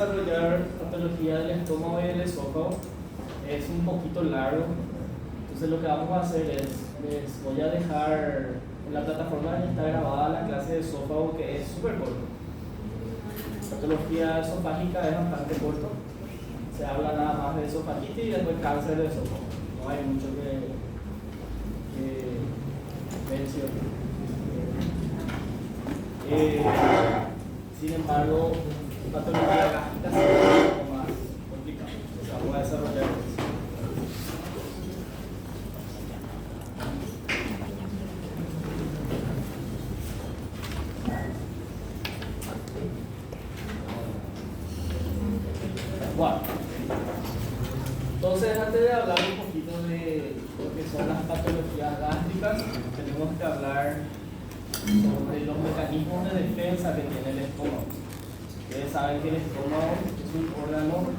desarrollar patología del estómago y del esófago es un poquito largo. Entonces lo que vamos a hacer es, les voy a dejar en la plataforma donde está grabada la clase de esófago, que es súper corto. Patología esofágica es bastante corto. Se habla nada más de esofagitis y después cáncer de esófago. No hay mucho que mencionar. Sin embargo, patología gástrica es un poco más complicado. O sea, voy a desarrollar eso. Bueno, entonces antes de hablar un poquito de lo que son las patologías gástricas, tenemos que hablar sobre los mecanismos de defensa que tiene el estómago. Ustedes saben que el estómago es un órgano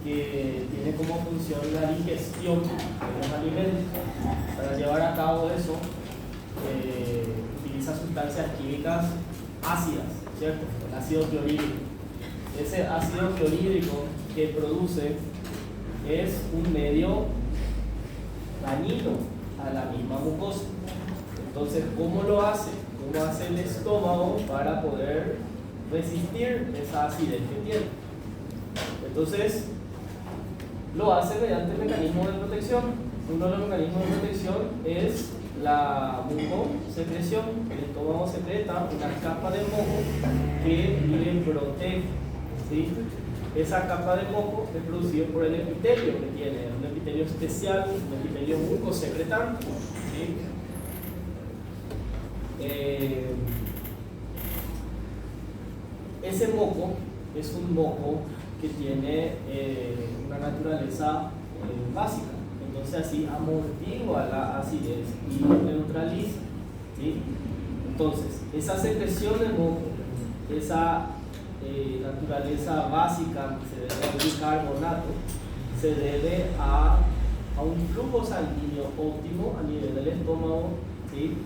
que tiene como función la digestión de los alimentos. Para llevar a cabo eso, utiliza sustancias químicas ácidas, ¿cierto? El ácido clorhídrico. Ese ácido clorhídrico que produce es un medio dañino a la misma mucosa. Entonces, ¿cómo lo hace? ¿Cómo hace el estómago para poder resistir esa acidez que tiene? Entonces, lo hace mediante mecanismos de protección. Uno de los mecanismos de protección es la mucosecreción. El estómago secreta una capa de moco que le protege, ¿sí? Esa capa de moco es producida por el epitelio que tiene, un epitelio especial, un epitelio mucosecretante, ¿sí? Ese moco es un moco que tiene una naturaleza básica, entonces así amortigua la acidez y neutraliza, ¿sí? Entonces, esa secreción de moco, esa naturaleza básica que se debe al bicarbonato, se debe a un flujo sanguíneo óptimo a nivel del estómago, ¿sí?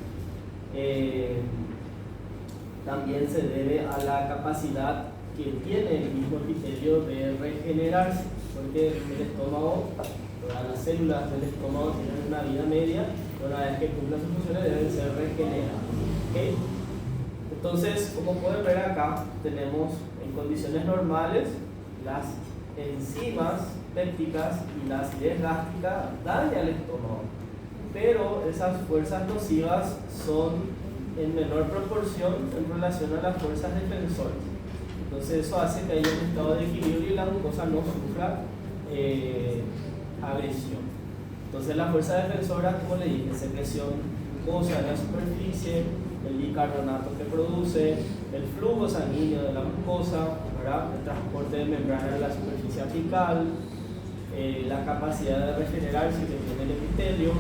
También se debe a la capacidad que tiene el mismo epitelio de regenerarse, porque el estómago, las células del estómago tienen una vida media, una vez que cumplen sus funciones deben ser regeneradas, ¿okay? Entonces, como pueden ver acá, tenemos en condiciones normales las enzimas pépticas y la acidez gástrica dañan al estómago, pero esas fuerzas nocivas son en menor proporción en relación a las fuerzas defensoras. Entonces eso hace que haya un estado de equilibrio y la mucosa no sufra agresión. Entonces la fuerza defensora, como le dije, secreción mucosa en la superficie, el bicarbonato que produce, el flujo sanguíneo de la mucosa, ¿verdad? El transporte de membrana de la superficie apical, la capacidad de regenerarse que tiene el epitelio,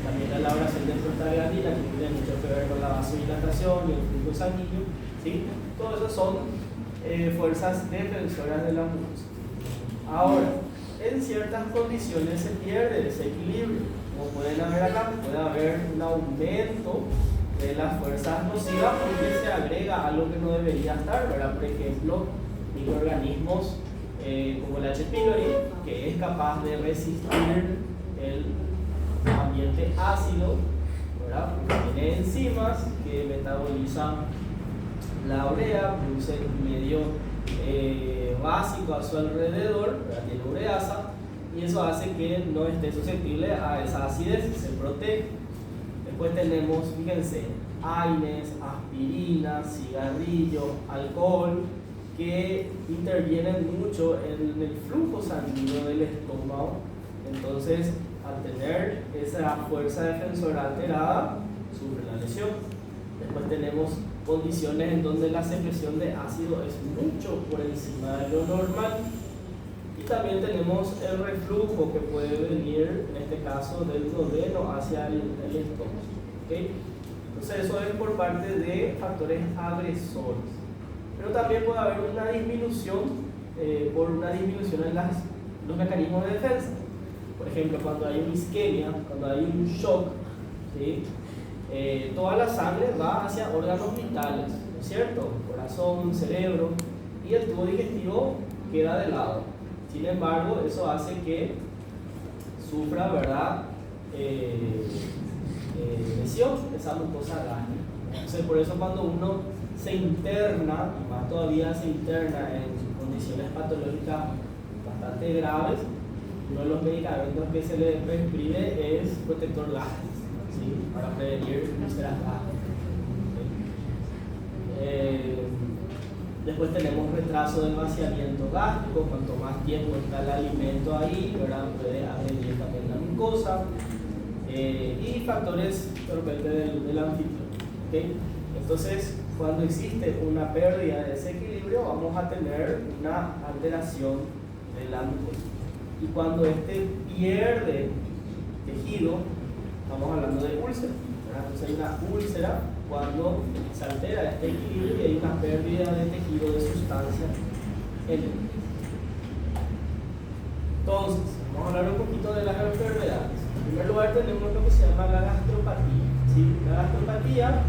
también la elaboración de prostaglandina, que tiene mucho que ver con la vasodilatación y el flujo sanguíneo, ¿sí? Todo eso son fuerzas defensoras de la mucosa. Ahora, en ciertas condiciones se pierde ese equilibrio. Como pueden ver acá, puede haber un aumento de las fuerzas nocivas porque se agrega algo que no debería estar, ¿verdad? Por ejemplo, microorganismos como el H. pylori, que es capaz de resistir el ambiente ácido, ¿verdad? Porque tiene enzimas que metabolizan la urea, produce un medio básico a su alrededor, ¿verdad? Tiene ureasa, y eso hace que no esté susceptible a esa acidez, se protege. Después tenemos, fíjense, AINES, aspirina, cigarrillo, alcohol, que intervienen mucho en el flujo sanguíneo del estómago. Entonces, al tener esa fuerza defensora alterada, sufre la lesión. Después tenemos condiciones en donde la secreción de ácido es mucho por encima de lo normal. Y también tenemos el reflujo que puede venir, en este caso, del duodeno hacia el estómago, ¿okay? Entonces eso es por parte de factores agresores. Pero también puede haber una disminución por una disminución en los mecanismos de defensa. Por ejemplo, cuando hay una isquemia, cuando hay un shock, ¿sí? Toda la sangre va hacia órganos vitales, ¿no es cierto? Corazón, cerebro, y el tubo digestivo queda de lado. Sin embargo, eso hace que sufra, ¿verdad? Lesión, esa mucosa gástrica. Entonces, por eso cuando uno se interna, y más todavía se interna en condiciones patológicas bastante graves, uno de los medicamentos que se le prescribe es protector gástrico, ¿sí? Para prevenir úlceras gástricas. Después tenemos retraso del vaciamiento gástrico, cuanto más tiempo está el alimento ahí, ¿verdad? Puede agredir también la mucosa, y factores de repente del anfitrión, ¿okay? Entonces, cuando existe una pérdida de ese equilibrio, vamos a tener una alteración del mucosa. Y cuando este pierde tejido, estamos hablando de úlcera, ¿verdad? Entonces hay una úlcera cuando se altera este equilibrio y hay una pérdida de tejido, de sustancia en él. Entonces, vamos a hablar un poquito de las enfermedades. En primer lugar tenemos lo que se llama la gastropatía, ¿sí? La gastropatía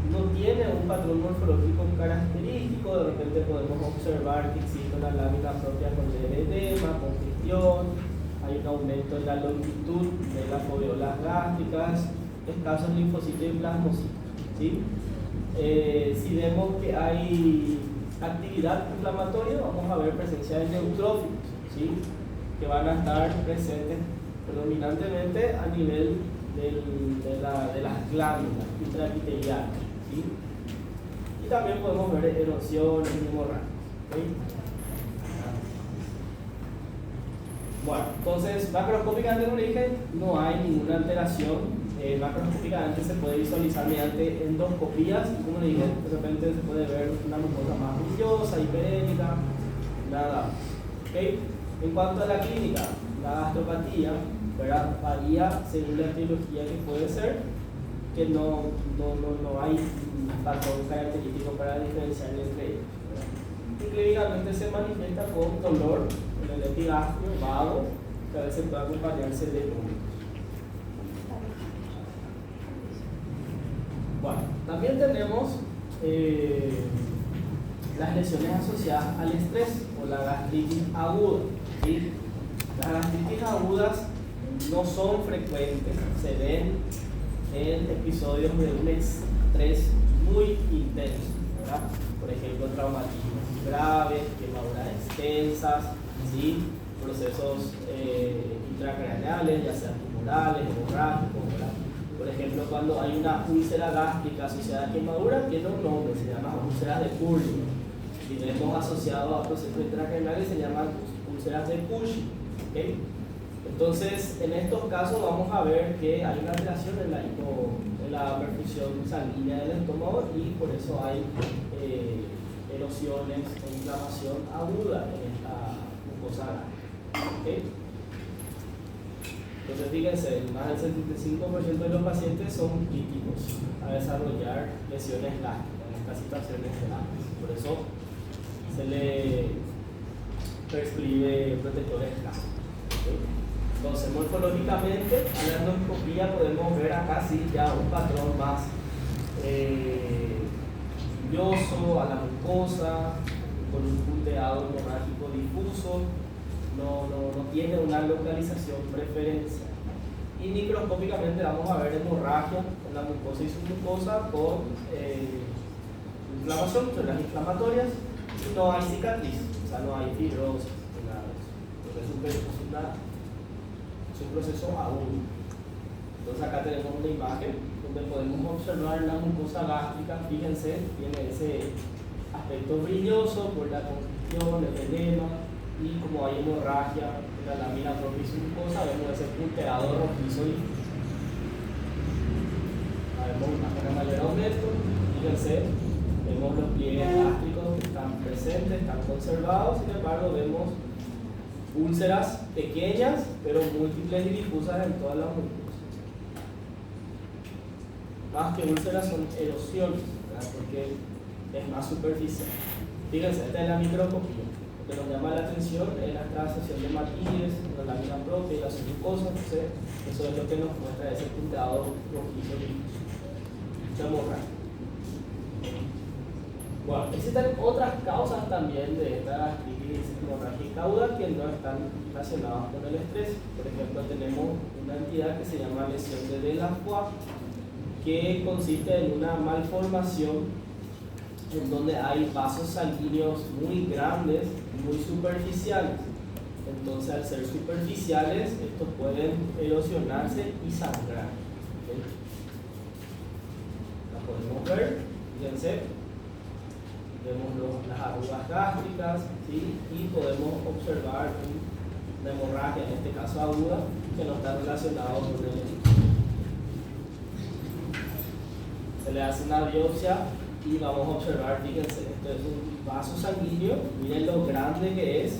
no tiene un patrón morfológico característico. De repente podemos observar que existe una lámina propia con edema, congestión, hay un aumento en la longitud de las foveolas gástricas, escasos linfocitos y plasmocitos, ¿sí? Si vemos que hay actividad inflamatoria, vamos a ver presencia de neutrófilos, ¿sí? Que van a estar presentes predominantemente a nivel de las glándulas intraepiteliales, ¿sí? Y también podemos ver erosiones y hemorragias, ¿sí? Bueno, entonces macroscópicamente, como le dije, no hay ninguna alteración. Macroscópicamente se puede visualizar mediante endoscopías, y como le dije, de repente se puede ver una mucosa más brillosa, hiperémica, nada. ¿Okay? En cuanto a la clínica, la gastropatía, ¿verdad? Varía según la etiología que puede ser, que no hay un patrón característico para diferenciar entre ellos, ¿verdad? Y clínicamente se manifiesta con dolor en el epigastrio, vago, que a veces puede acompañarse de vómitos. Bueno, también tenemos las lesiones asociadas al estrés o la gastritis aguda, ¿sí? Las gastritis agudas no son frecuentes, se ven en episodios de un estrés muy intenso, ¿verdad? Por ejemplo, traumatismos graves, quemaduras extensas, ¿sí? Procesos intracraneales, ya sean tumorales, hemorrágicos, ¿verdad? Por ejemplo, cuando hay una úlcera gástrica asociada a quemadura, tiene un nombre, se llama úlceras de Cushing. Si vemos asociado a procesos intracraneales, se llaman úlceras de Cushing, ¿okay? Entonces, en estos casos vamos a ver que hay una alteración en la perfusión sanguínea del estómago, y por eso hay erosiones e inflamación aguda en esta mucosa gástrica, ¿okay? Entonces, fíjense, más del 75% de los pacientes son críticos a desarrollar lesiones gástricas en estas situaciones graves. Por eso se le prescribe protectores gástricos, ¿okay? Entonces, morfológicamente, a la endoscopía podemos ver acá sí ya un patrón más brilloso a la mucosa, con un punteado hemorrágico difuso, no tiene una localización preferencial. Y microscópicamente vamos a ver hemorragia en la mucosa y submucosa con inflamación, células inflamatorias, y no hay cicatriz, o sea, no hay fibrosis, nada de eso. Entonces es un proceso agudo. Entonces acá tenemos una imagen donde podemos observar la mucosa gástrica. Fíjense, tiene ese aspecto brilloso por la congestión, el edema, y como hay hemorragia en la lámina propia y submucosa, vemos ese punteado rojizo difuso. Vemos un mayor aumento. Fíjense, vemos los pliegues gástricos que están presentes, están conservados. Sin embargo, vemos úlceras pequeñas pero múltiples y difusas en todas las mucosas. Más que úlceras son erosiones, ¿verdad? Porque es más superficial. Fíjense, esta es la microscopía. Lo que nos llama la atención es la transacción de matices, la lámina propia y la submucosa. Entonces, eso es lo que nos muestra ese punteado rojizo difuso. Bueno, existen otras causas también de esta gastritis hemorrágica aguda que no están relacionadas con el estrés. Por ejemplo, tenemos una entidad que se llama lesión de Delafroix, que consiste en una malformación en donde hay vasos sanguíneos muy grandes, muy superficiales. Entonces, al ser superficiales, estos pueden erosionarse y sangrar. ¿Okay? La podemos ver, fíjense, vemos las arrugas gástricas, ¿sí? Y podemos observar una hemorragia, en este caso aguda, que no está relacionada con el. Se le hace una biopsia y vamos a observar, fíjense, esto es un vaso sanguíneo, miren lo grande que es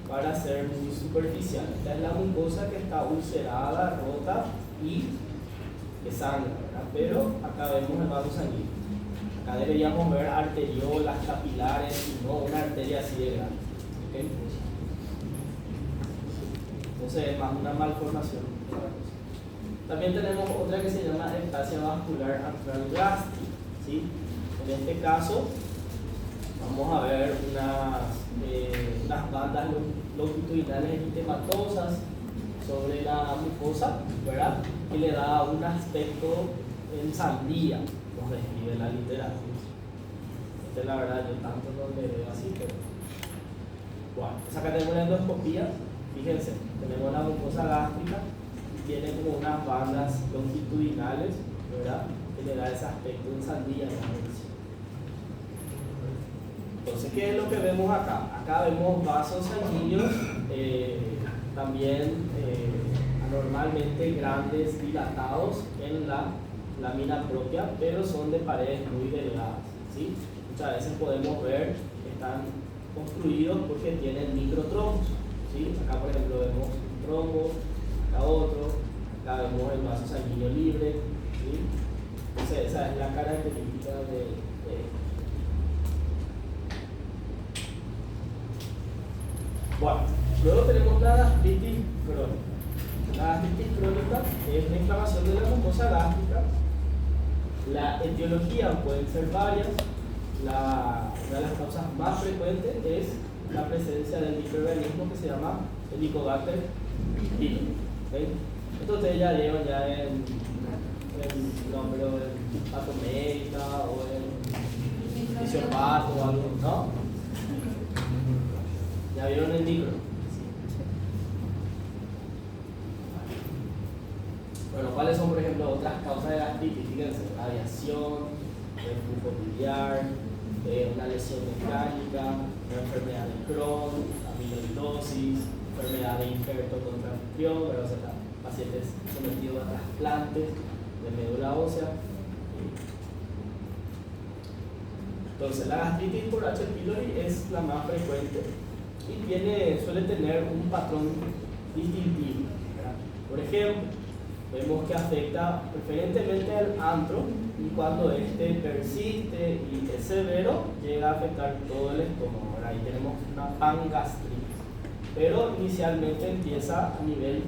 para ser muy superficial. Esta es la mucosa que está ulcerada, rota y que sangra, ¿verdad? Pero acá vemos el vaso sanguíneo. Acá deberíamos ver arteriolas, capilares y no una arteria así de grande. ¿Okay? Entonces es más una malformación. También tenemos otra que se llama ectasia vascular antral gástrica, ¿sí? En este caso vamos a ver unas bandas longitudinales eritematosas sobre la mucosa, ¿verdad? Que le da un aspecto en sandía, nos describe la literatura. La verdad yo tanto no le veo así, pero bueno, pues acá tenemos la endoscopía, fíjense, tenemos la mucosa gástrica y tiene como unas bandas longitudinales, ¿verdad? Que le da ese aspecto en sandía. Entonces, ¿qué es lo que vemos acá? Acá vemos vasos sanguíneos, también anormalmente grandes, dilatados en la lámina propia, pero son de paredes muy delgadas, ¿sí? Muchas veces podemos ver que están construidos porque tienen microtrombos, ¿sí? Acá, por ejemplo, vemos un trombo, acá otro, acá vemos el vaso sanguíneo libre, ¿sí? Entonces, esa es la característica de Bueno, luego tenemos la gastritis crónica. La gastritis crónica es la inflamación de la mucosa gástrica. La etiología pueden ser varias. Una de las causas más frecuentes es la presencia del microorganismo que se llama Helicobacter pylori. ¿Okay? Esto ustedes ya llevan en patomédica o en fisiopato o algo, ¿no? ¿Ya vieron el micro? Bueno, ¿cuáles son, por ejemplo, otras causas de gastritis? Fíjense, radiación, reflujo biliar, una lesión mecánica, una enfermedad de Crohn, amiloidosis, enfermedad de injerto contra anfitrión, o sea, pacientes sometidos a trasplantes de médula ósea. Entonces, la gastritis por H. pylori es la más frecuente y suele tener un patrón distintivo, ¿verdad? Por ejemplo, vemos que afecta preferentemente al antro y cuando este persiste y es severo, llega a afectar todo el estómago, ¿verdad? Ahí tenemos una pangastritis, pero inicialmente empieza a nivel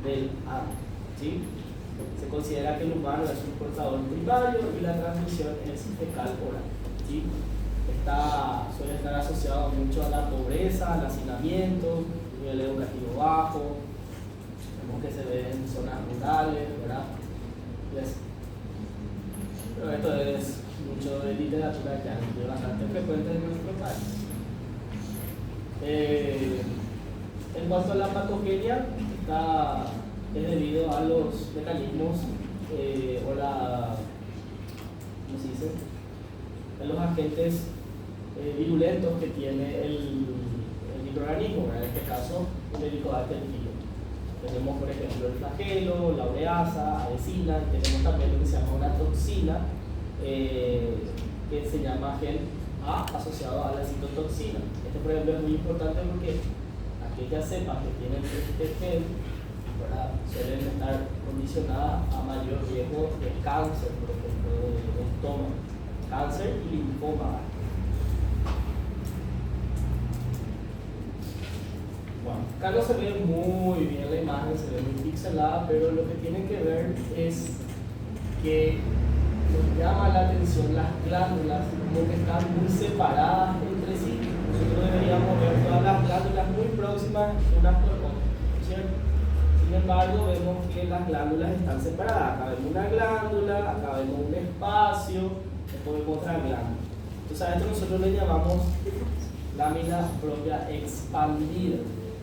del antro, ¿sí? Se considera que el humano es un portador primario y la transmisión es fecal-oral, ¿sí? Suele estar asociado mucho a la pobreza, al hacinamiento, nivel educativo bajo, vemos que se ve en zonas rurales, ¿verdad? Pero esto es mucho de literatura que es bastante frecuente en nuestro país. En cuanto a la patogenia, es debido a los mecanismos ¿cómo se dice? A los agentes virulentos que tiene el microorganismo, en este caso el Helicobacter pylori. Tenemos, por ejemplo, el flagelo, la ureasa, adesina, tenemos también lo que se llama una toxina que se llama gen A asociado a la citotoxina. Este, por ejemplo, es muy importante porque aquellas cepas que tienen este gen, ¿verdad?, suelen estar condicionadas a mayor riesgo de cáncer, por ejemplo, de estómago, cáncer y linfoma. Bueno, acá no se ve muy bien la imagen, se ve muy pixelada, pero lo que tienen que ver es que nos llama la atención las glándulas como que están muy separadas entre sí. Nosotros deberíamos ver todas las glándulas muy próximas unas por otras, ¿cierto? Sin embargo, vemos que las glándulas están separadas. Acá vemos una glándula, acá vemos un espacio, después vemos otra glándula. Entonces a esto nosotros le llamamos lámina propia expandida.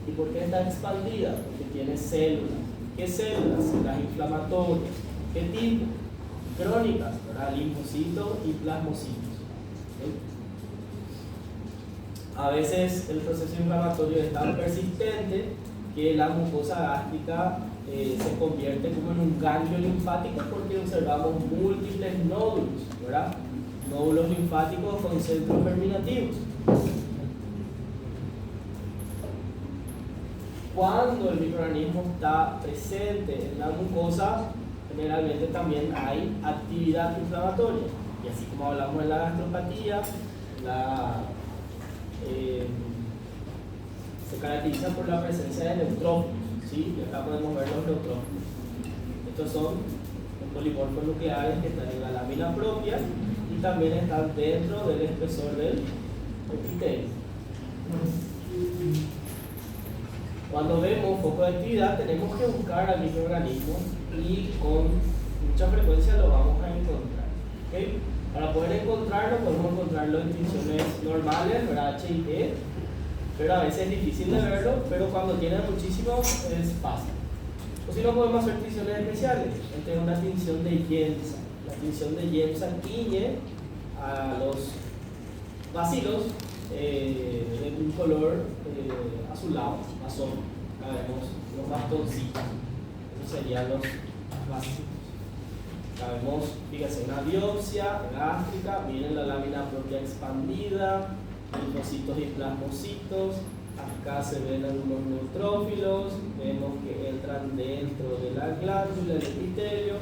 ¿Y por qué está expandida? Porque tiene células. ¿Qué células? Las inflamatorias. ¿Qué tipo? Crónicas, ¿verdad? Linfocitos y plasmocitos. ¿Sí? A veces el proceso inflamatorio es tan persistente que la mucosa gástrica se convierte como en un ganglio linfático porque observamos múltiples nódulos, ¿verdad? Nódulos linfáticos con centros germinativos. Cuando el microorganismo está presente en la mucosa, generalmente también hay actividad inflamatoria. Y así como hablamos de la gastropatía, se caracteriza por la presencia de neutrófilos, ¿sí? Y acá podemos ver los neutrófilos. Estos son los polimorfos nucleares que están en la lámina propia y también están dentro del espesor del epitelio. Cuando vemos foco de actividad tenemos que buscar al microorganismo y con mucha frecuencia lo vamos a encontrar. ¿Okay? Para poder encontrarlo podemos encontrarlo en tinciones normales, H y E, pero a veces es difícil de verlo, pero cuando tiene muchísimo es fácil. O si no podemos hacer tinciones especiales. Esta es una tinción de Jemsa. La tinción de Jemsa tiñe a los bacilos de un color azulado, azul. Acá vemos los bastoncitos. Esos serían los bacilos. Acá vemos, fíjense, una biopsia gástrica, viene la lámina propia expandida, linfocitos y plasmocitos. Acá se ven algunos neutrófilos, vemos que entran dentro de la glándula, del epitelio,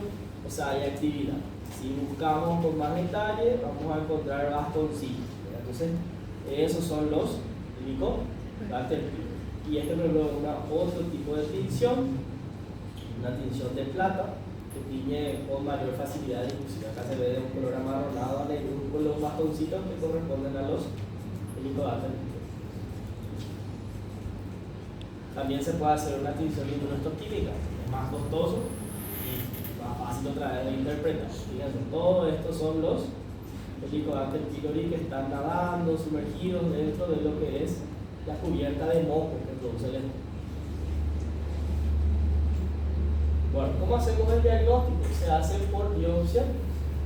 o sea, hay actividad. Si buscamos con más detalle, vamos a encontrar bastoncitos. Entonces, esos son los helicobacter. Y este es otro tipo de tinción, una tinción de plata, que tiñe con mayor facilidad, inclusive acá se ve de un color amarronado a negro con los bastoncitos que corresponden a los helicobacter. También se puede hacer una tinción inmunohistoquímica, es más costoso y más fácil otra vez de interpretar. Fíjense, todo esto son los Helicobacter pylori que están nadando, sumergidos dentro de lo que es la cubierta de moco que produce el estómago. Bueno, ¿cómo hacemos el diagnóstico? Se hace por biopsia,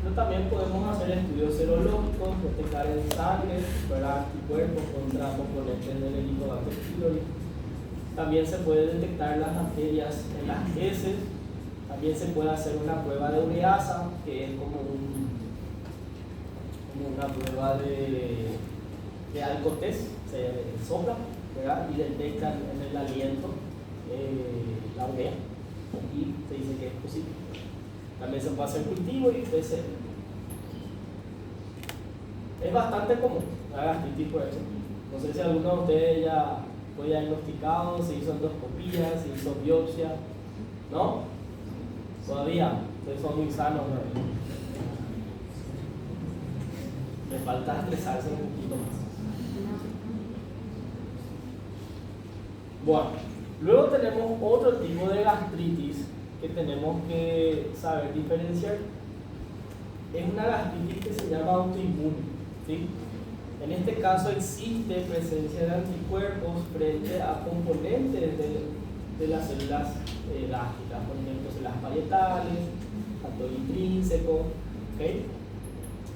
pero también podemos hacer estudios serológicos, detectar en sangre, ver anticuerpos contra componentes del Helicobacter pylori. También se puede detectar las bacterias en las heces. También se puede hacer una prueba de ureasa, que es como una prueba de alcotest. Se sopla, ¿verdad? Y detectan en el aliento la urea y se dice que es posible. También se puede hacer cultivo y PCR. Es bastante común la gastritis por eso. No sé si alguno de ustedes ya fue diagnosticado, se hizo endoscopía, se hizo biopsia, ¿no? Todavía, ustedes son muy sanos, ¿no? Me falta estresarse un poquito más. Bueno, luego tenemos otro tipo de gastritis que tenemos que saber diferenciar. Es una gastritis que se llama autoinmune, ¿sí? En este caso existe presencia de anticuerpos frente a componentes de las células gástricas, por ejemplo, células parietales, factor intrínseco, ¿okay?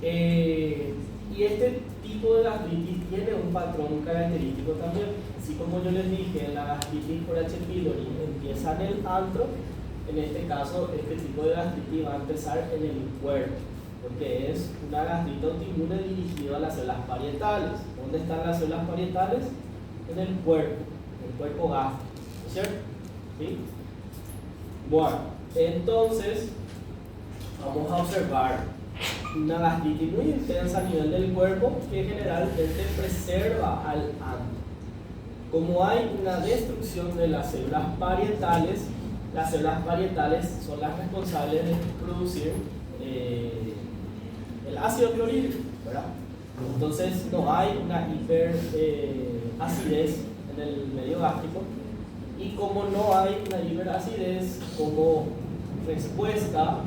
Y este tipo de gastritis tiene un patrón característico también. Así como yo les dije, la gastritis por H. pylori empieza en el antro, en este caso este tipo de gastritis va a empezar en el cuerpo, porque es una gastritis autoinmune dirigida a las células parietales. ¿Dónde están las células parietales? En el cuerpo gástrico, ¿cierto? ¿Sí? Bueno, entonces vamos a observar una gastritis muy intensa a nivel del cuerpo que generalmente preserva al antro. Como hay una destrucción de las células parietales son las responsables de producir el ácido clorhídrico, ¿verdad? Entonces no hay una hiperacidez en el medio gástrico, y como no hay una hiperacidez como respuesta,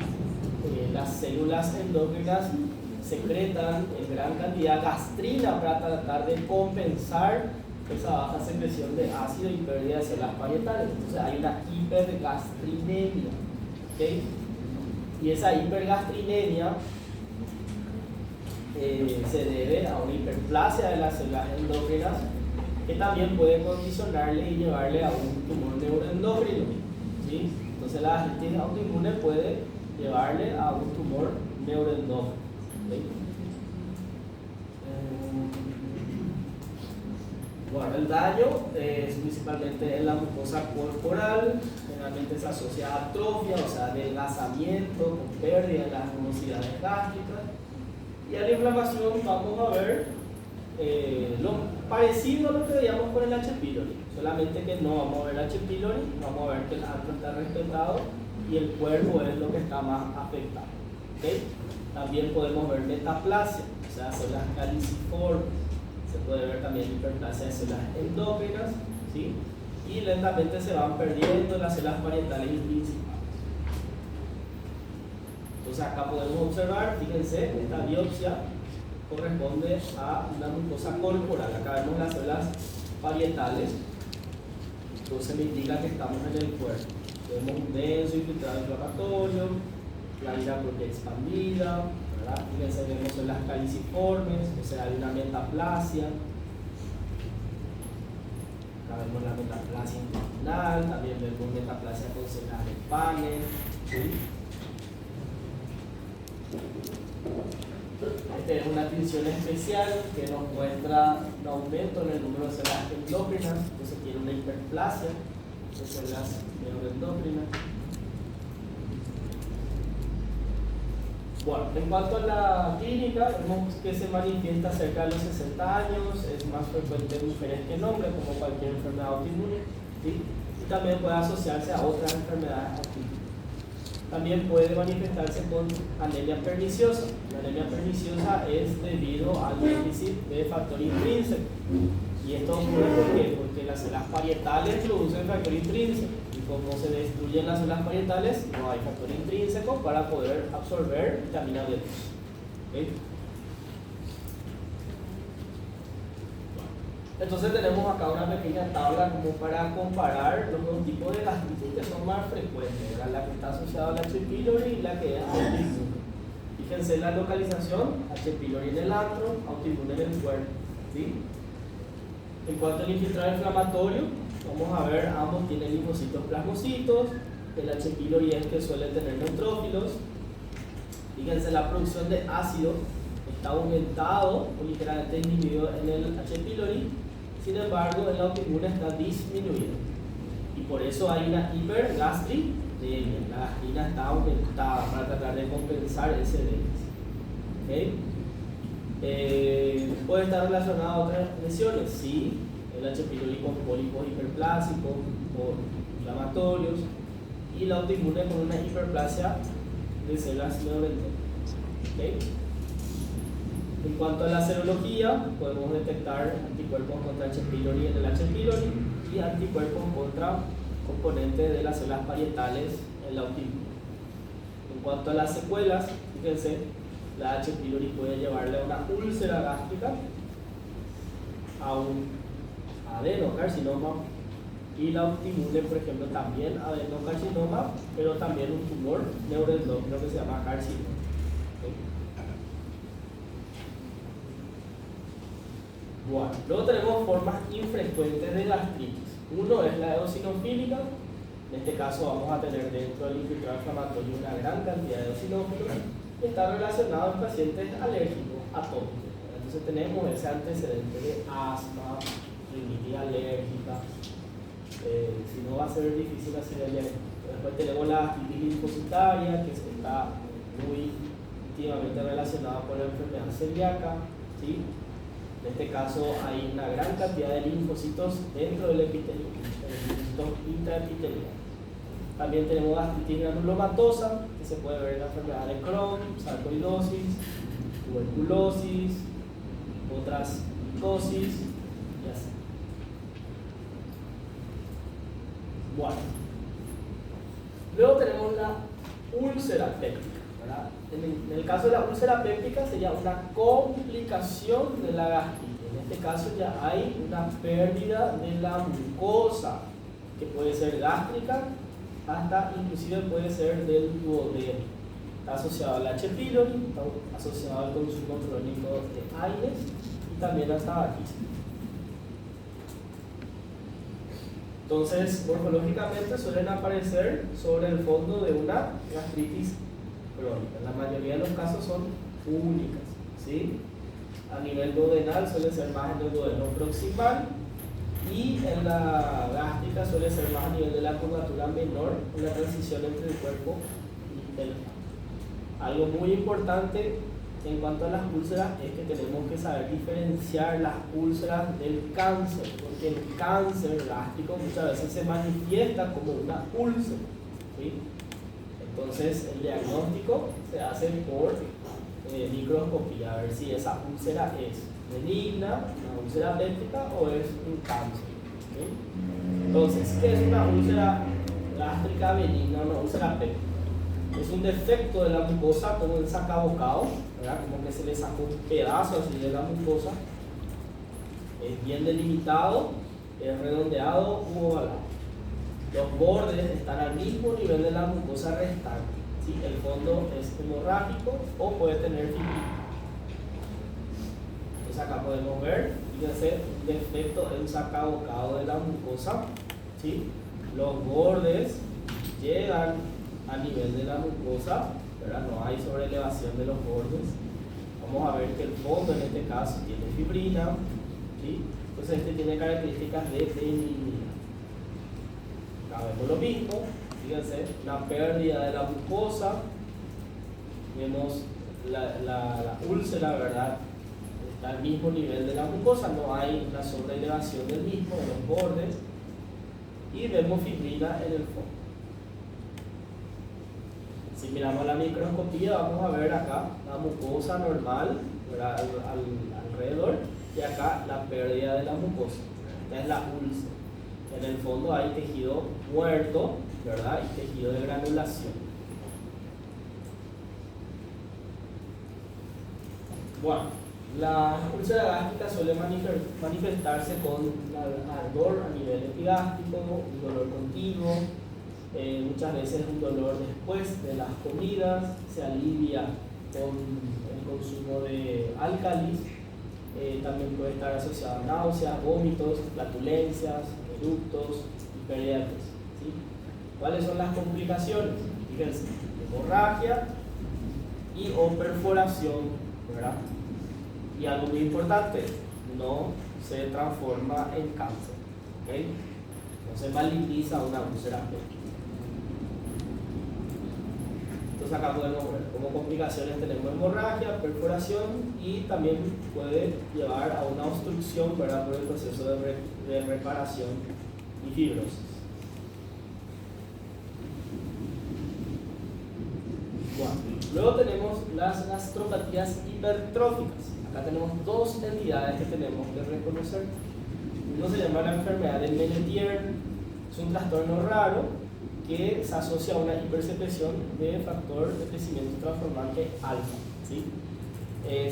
las células endócrinas secretan en gran cantidad gastrina para tratar de compensar esa baja secreción de ácido y pérdida de células parietales. Entonces hay una hipergastrinemia, ¿okay? Y esa hipergastrinemia se debe a una hiperplasia de las células endócrinas, que también puede condicionarle y llevarle a un tumor neuroendocrino, ¿sí? Entonces la gastritis autoinmune puede llevarle a un tumor neuroendocrino, ¿sí? Bueno, el daño es principalmente en la mucosa corporal, generalmente se asocia a atrofia, o sea, adelgazamiento, con pérdida de las rugosidades gástricas. Y a la inflamación vamos a ver lo parecido a lo que veíamos con el H. pylori, solamente que no vamos a ver H. pylori, vamos a ver que el antro está respetado y el cuerpo es lo que está más afectado, ¿okay? También podemos ver metaplasia, o sea, células caliciformes. Se puede ver también hiperplasia de células endócrinas, ¿sí? Y lentamente se van perdiendo las células parietales y principales. Entonces acá podemos observar, fíjense, esta biopsia corresponde a una mucosa corporal. Acá vemos las células parietales, entonces me indica que estamos en el cuerpo. Vemos un denso infiltrado inflamatorio, la ira propia expandida, ¿verdad? Fíjense, vemos células caliciformes, o sea, hay una metaplasia. Acá vemos la metaplasia intestinal, también vemos metaplasia con células de Paneth, ¿sí? Esta es una tinción especial que nos muestra un aumento en el número de células endócrinas, entonces tiene una hiperplasia de células neuroendócrinas. Bueno, en cuanto a la clínica, vemos que se manifiesta cerca de los 60 años, es más frecuente en mujeres que en hombres, como cualquier enfermedad autoinmune, ¿sí? Y también puede asociarse a otras enfermedades autoinmunes. También puede manifestarse con anemia perniciosa. La anemia perniciosa es debido al déficit de factor intrínseco. ¿Y esto ocurre por qué? Porque las células parietales producen factor intrínseco. Y como se destruyen las células parietales, no hay factor intrínseco para poder absorber vitamina B2. ¿Okay? Entonces tenemos acá una pequeña tabla como para comparar los dos tipos de gastritis que son más frecuentes, ¿verdad? La que está asociada al H. pylori y la que es autoinmune. Fíjense la localización, H. pylori en el antro, autoinmune en el cuerpo, ¿sí? En cuanto al infiltrado inflamatorio, vamos a ver, ambos tienen linfocitos plasmocitos. El H. pylori es que suele tener neutrófilos. Fíjense, la producción de ácido está aumentado o ligeramente disminuido en el H. pylori. Sin embargo, el autoinmune está disminuido y por eso hay una hipergastrinemia. La gastrina está aumentada para tratar de compensar ese déficit. ¿Okay? Puede estar relacionado a otras lesiones, sí, el H. pylori con pólipos hiperplásicos o inflamatorios y el autoinmune con una hiperplasia de células neuroendócrinas. ¿Okay? En cuanto a la serología, podemos detectar anticuerpos contra H. pylori en el H. pylori y anticuerpos contra componentes de las células parietales en la autoinmune. En cuanto a las secuelas, fíjense, la H. pylori puede llevarle a una úlcera gástrica, a un adenocarcinoma y la autoinmune, por ejemplo, también adenocarcinoma, pero también un tumor neuroendocrino que se llama carcinoma. ¿Okay? Bueno, luego tenemos formas infrecuentes de gastritis. Uno es la eosinofílica. En este caso vamos a tener dentro del infiltrado inflamatorio una gran cantidad de eosinófilos que está relacionado en pacientes alérgicos atópicos. Entonces tenemos ese antecedente de asma, rinitis alérgica. Si no, va a ser difícil hacer alérgico. Después tenemos la gastritis linfocitaria, que está muy íntimamente relacionada con la enfermedad celíaca, ¿sí? En este caso hay una gran cantidad de linfocitos dentro del epitelio, linfocitos intraepiteliales. También tenemos gastritis granulomatosa, que se puede ver en la enfermedad de Crohn, sarcoidosis, tuberculosis, otras psicosis y así. Bueno, luego tenemos la úlcera péptica, ¿verdad? En el caso de la úlcera péptica sería una complicación de la gastritis. En este caso ya hay una pérdida de la mucosa, que puede ser gástrica, hasta inclusive puede ser del duodeno. Está asociado al H. pylori, está asociado al consumo crónico de aires y también al tabaquismo. Entonces, morfológicamente suelen aparecer sobre el fondo de una gastritis crónica. La mayoría de los casos son únicas, ¿sí? A nivel duodenal suele ser más en el duodeno proximal y en la gástrica suele ser más a nivel de la curvatura menor, una transición entre el cuerpo y el estómago. Algo muy importante en cuanto a las úlceras es que tenemos que saber diferenciar las úlceras del cáncer, porque el cáncer gástrico muchas veces se manifiesta como una úlcera, ¿sí? Entonces el diagnóstico se hace por microscopía, a ver si esa úlcera es benigna, una úlcera péptica o es un cáncer, ¿sí? Entonces, ¿qué es una úlcera gástrica benigna o una úlcera péptica? Es un defecto de la mucosa, como el sacabocado, ¿verdad? Como que se le sacó un pedazo así de la mucosa. Es bien delimitado, es redondeado u ovalado. Los bordes están al mismo nivel de la mucosa restante, ¿sí? El fondo es hemorrágico o puede tener fibrina. Entonces acá podemos ver, fíjense, un defecto de un sacabocado de la mucosa, ¿sí? Los bordes llegan a nivel de la mucosa, ¿verdad? No hay sobreelevación de los bordes. Vamos a ver que el fondo en este caso tiene fibrina, ¿sí? Entonces este tiene características de benignidad. Acá vemos lo mismo, fíjense, una pérdida de la mucosa, vemos la úlcera, ¿verdad? Está al mismo nivel de la mucosa, no hay una sobreelevación del mismo, de los bordes, y vemos fibrina en el fondo. Si miramos la microscopía, vamos a ver acá la mucosa normal, ¿verdad? Alrededor, y acá la pérdida de la mucosa. Esta es la úlcera. En el fondo hay tejido muerto, ¿verdad? Y tejido de granulación. Bueno, la úlcera gástrica suele manifestarse con ardor a nivel epigástrico, un dolor continuo. Muchas veces un dolor después de las comidas, se alivia con el consumo de álcalis, también puede estar asociado a náuseas, vómitos, flatulencias, eructos y pérdida de peso, ¿sí? ¿Cuáles son las complicaciones? Fíjense, hemorragia y o perforación, ¿verdad? Y algo muy importante, no se transforma en cáncer, ¿okay? No se maligniza una úlcera péptica. Entonces acá podemos ver como complicaciones tenemos hemorragia, perforación y también puede llevar a una obstrucción, ¿verdad? Por el proceso de reparación y fibrosis. Bueno, luego tenemos las gastropatías hipertróficas. Acá tenemos dos entidades que tenemos que reconocer. Uno se llama la enfermedad de Mennetier, es un trastorno raro que se asocia a una hipersecreción de factor de crecimiento transformante alfa, ¿sí?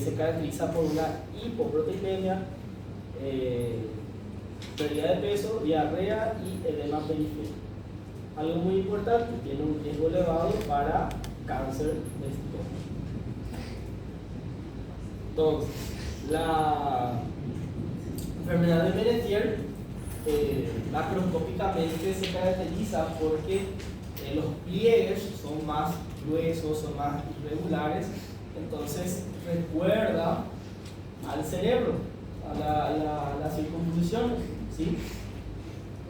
Se caracteriza por una hipoproteinemia, pérdida de peso, diarrea y edema periférico. Algo muy importante, tiene un riesgo elevado para cáncer de estómago. Entonces, la enfermedad de Mennetier macroscópicamente se caracteriza porque los pliegues son más gruesos, son más irregulares, entonces recuerda al cerebro, a la circunvolución, ¿sí?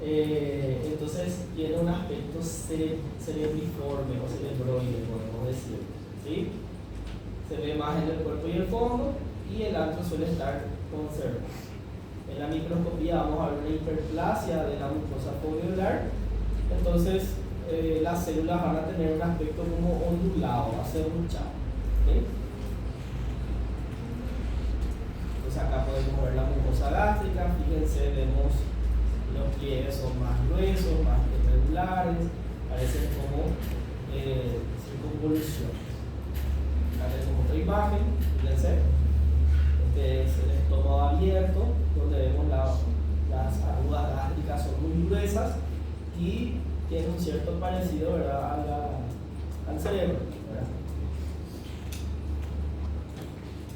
Entonces tiene un aspecto cerebriforme o cerebroide, podemos decir, ¿sí? Se ve más en el cuerpo y el fondo y el antro suele estar conservado. En la microscopía vamos a ver una hiperplasia de la mucosa foveolar, entonces las células van a tener un aspecto como ondulado, acerruchado, ¿sí? pliegues son más gruesos, más irregulares, parecen como circunvoluciones. Acá tenemos otra imagen, fíjense. Este es el estómago abierto, donde vemos las arrugas gástricas son muy gruesas y tiene un cierto parecido, ¿verdad?, al cerebro, ¿verdad?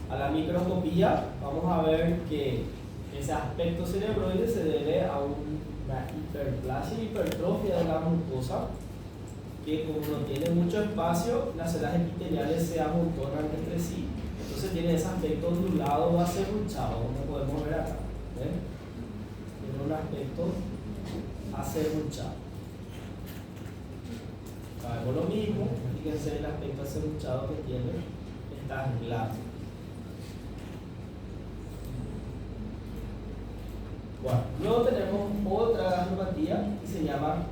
A la microscopía vamos a ver que ese aspecto cerebroide se debe a una hiperplasia y hipertrofia de la mucosa, que como no tiene mucho espacio, las células epiteliales se amontonan entre sí, entonces tiene ese aspecto ondulado o acerruchado, como podemos ver acá. ¿Ven? Tiene un aspecto acerruchado. Acá vemos lo mismo, fíjense el aspecto acerruchado que tiene estas glándulas. Bueno, luego tenemos otra granulopatía que se llama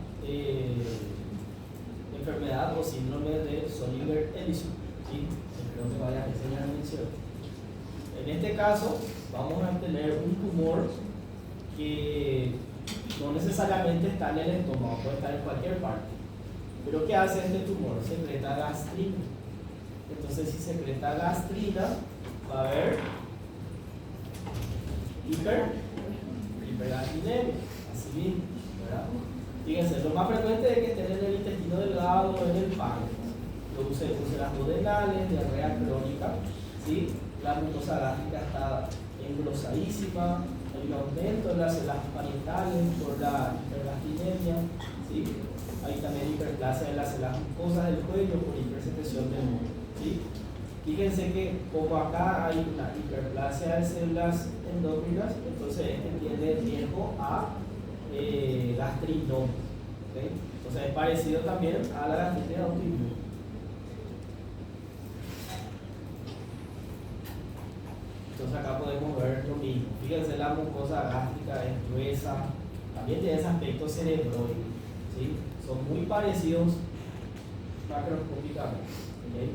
enfermedad o síndrome de Zollinger-Ellison. ¿Sí? Creo que varias veces ya lo mencioné. En este caso, vamos a tener un tumor que no necesariamente está en el estómago, puede estar en cualquier parte. Pero ¿qué hace este tumor? Secreta gastrina. Entonces, si secreta gastrina, va a haber hipergastrinemia, así mismo, ¿verdad? Fíjense, lo más frecuente es que estén en el intestino delgado o en el páncreas. Produce úlceras duodenales, diarrea crónica, ¿sí? La mucosa gástrica está engrosadísima, hay un aumento en las células parietales por la hipergastrinemia, ¿sí? Hay también hiperplasia de las células mucosas del cuello por hipersecreción del moco, ¿sí? Fíjense que como acá hay una hiperplasia de células endócrinas, entonces este tiene riesgo a gastrinoma, ¿okay? Entonces es parecido también a la gastritis autoinmune. Entonces acá podemos ver lo mismo. Fíjense, la mucosa gástrica es gruesa, también tiene ese aspecto cerebroide, ¿sí? Son muy parecidos macroscópicamente, ¿okay?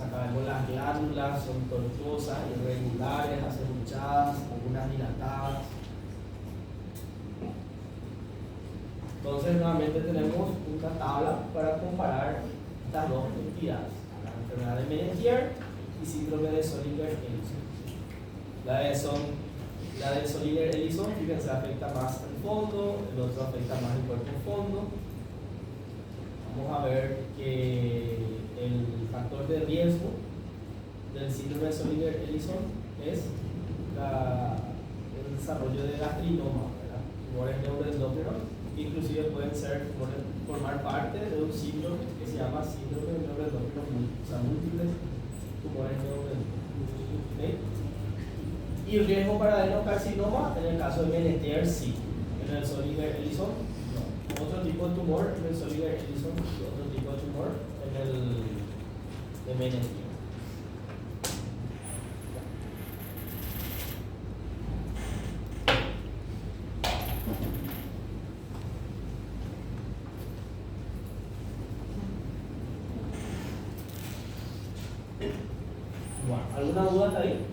Acá vemos las glándulas, son tortuosas, irregulares, acerruchadas, algunas dilatadas. Entonces nuevamente tenemos una tabla para comparar estas dos entidades, la enfermedad de Menetier y síndrome de Zollinger-Ellison. La de Zollinger-Ellison, fíjense, afecta más al fondo, el otro afecta más el cuerpo fondo. Vamos a ver que el factor de riesgo del síndrome de Zollinger-Ellison es el desarrollo de gastrinoma, ¿verdad? Tumores neuroendocrinos, que inclusive pueden formar parte de un síndrome que se llama síndrome neuroendocrino múltiple, o sea, múltiples tumores neuroendocrinos. ¿Okay? Y el riesgo para adenocarcinoma en el caso de Menetier sí, en el Zollinger-Ellison no. Otro tipo de tumor en el Zollinger-Ellison y otro tipo de tumor en el de Menetier. Bueno, ¿alguna duda hasta ahí?